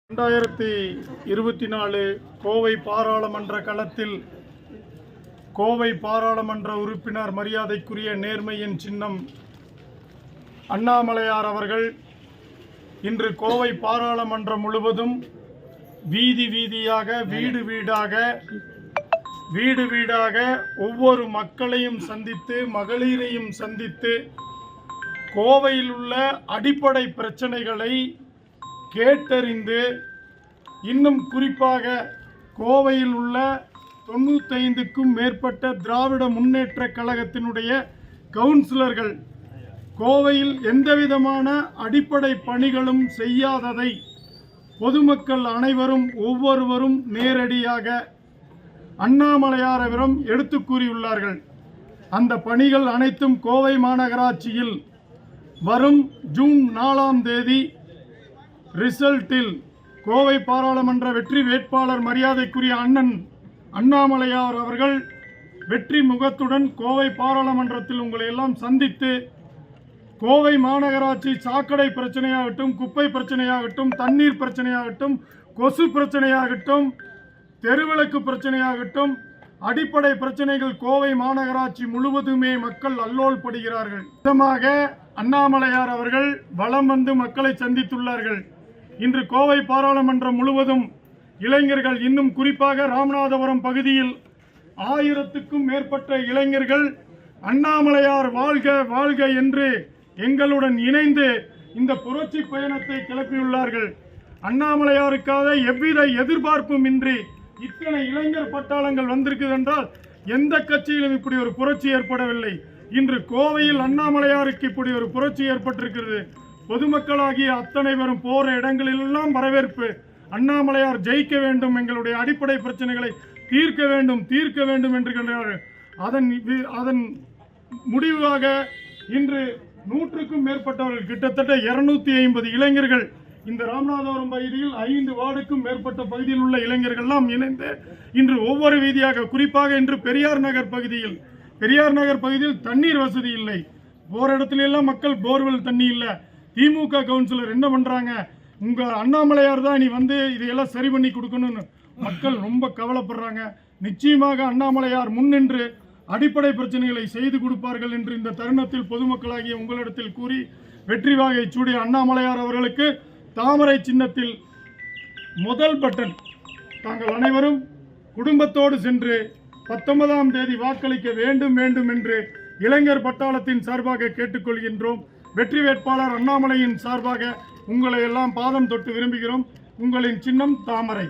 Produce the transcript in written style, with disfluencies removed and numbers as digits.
2024 கோவை பாராளுமன்ற களத்தில் கோவை பாராளுமன்ற உறுப்பினர் மரியாதைக்குரிய நேர்மையின் சின்னம் அண்ணாமலையார் அவர்கள் இன்று கோவை பாராளுமன்றம் முழுவதும் வீதி வீதியாக வீடு வீடாக ஒவ்வொரு மக்களையும் சந்தித்து மகளிரையும் சந்தித்து கோவையில் உள்ள அடிப்படை பிரச்சனைகளை கேட்டறிந்து இன்னும் குறிப்பாக கோவையில் உள்ள 95க்கும் மேற்பட்ட திராவிட முன்னேற்ற கழகத்தினுடைய கவுன்சிலர்கள் கோவையில் எந்தவிதமான அடிப்படை பணிகளும் செய்யாததை பொதுமக்கள் அனைவரும் ஒவ்வொருவரும் நேரடியாக அண்ணாமலையாரிடம் எடுத்து கூறியுள்ளார்கள். அந்த பணிகள் அனைத்தும் கோவை மாநகராட்சியில் வரும் ஜூன் 4ஆம் தேதி ரிசல்ட்டில் கோவை பாராளுமன்ற வெற்றி வேட்பாளர் மரியாதைக்குரிய அண்ணன் அண்ணாமலையார் அவர்கள் வெற்றி முகத்துடன் கோவை பாராளுமன்றத்தில் உங்களை எல்லாம் சந்தித்து கோவை மாநகராட்சி சாக்கடை பிரச்சனையாகட்டும், குப்பை பிரச்சனையாகட்டும், தண்ணீர் பிரச்சனையாகட்டும், கொசு பிரச்சனையாகட்டும், தெருவிளக்கு பிரச்சனையாகட்டும், அடிப்படை பிரச்சனைகள் கோவை மாநகராட்சி முழுவதுமே மக்கள் அல்லோல் படுகிறார்கள். விதமாக அண்ணாமலையார் அவர்கள் வலம் வந்து மக்களை சந்தித்துள்ளார்கள். இன்று கோவை பாராளுமன்றம் முழுவதும் இளைஞர்கள், இன்னும் குறிப்பாக ராமநாதபுரம் பகுதியில் 1000க்கும் மேற்பட்ட இளைஞர்கள் அண்ணாமலையார் வாழ்க வாழ்க என்று எங்களுடன் இணைந்து இந்த புரட்சி பயணத்தை கிளப்பியுள்ளார்கள். அண்ணாமலையாருக்காக எவ்வித எதிர்பார்ப்பும் இன்றி இத்தனை இளைஞர் பட்டாளங்கள் வந்திருக்குது என்றால் எந்த கட்சியிலும் இப்படி ஒரு புரட்சி ஏற்படவில்லை. இன்று கோவையில் அண்ணாமலையாருக்கு இப்படி ஒரு புரட்சி ஏற்பட்டிருக்கிறது. பொதுமக்களாகிய அத்தனை பேரும் போற இடங்களிலெல்லாம் வரவேற்பு. அண்ணாமலையார் ஜெயிக்க வேண்டும், எங்களுடைய அடிப்படை பிரச்சனைகளை தீர்க்க வேண்டும் என்று சொல்கிறார்கள். அதன் முடிவாக இன்று 100க்கும் மேற்பட்டவர்கள், கிட்டத்தட்ட 250 இளைஞர்கள் இந்த ராமநாதபுரம் பகுதியில் 5 வார்டுக்கும் மேற்பட்ட பகுதியில் உள்ள இளைஞர்கள்லாம் இணைந்து இன்று ஒவ்வொரு வீதியாக, குறிப்பாக இன்று பெரியார் நகர் பகுதியில் தண்ணீர் வசதி இல்லை. போற இடத்துல எல்லாம் மக்கள் போர்வெல் தண்ணி இல்லை. திமுக கவுன்சிலர் என்ன பண்றாங்க, உங்க அண்ணாமலையார் தான் நீ வந்து இதையெல்லாம் சரி பண்ணி கொடுக்கணும்னு மக்கள் ரொம்ப கவலைப்படுறாங்க. நிச்சயமாக அண்ணாமலையார் முன்னின்று அடிப்படை பிரச்சனைகளை செய்து கொடுப்பார்கள் என்று இந்த தருணத்தில் பொதுமக்களாகிய உங்களிடத்தில் கூறி வெற்றி வாகை சூடிய அண்ணாமலையார் அவர்களுக்கு தாமரை சின்னத்தில் முதல் பட்டன் தாங்கள் அனைவரும் குடும்பத்தோடு சென்று 19ஆம் தேதி வாக்களிக்க வேண்டும் என்று இளைஞர் பட்டாளத்தின் சார்பாக கேட்டுக்கொள்கின்றோம். வெற்றி வேட்பாளர் அண்ணாமலையின் சார்பாக உங்களை எல்லாம் பாதம் தொட்டு விரும்புகிறோம். உங்களின் சின்னம் தாமரை.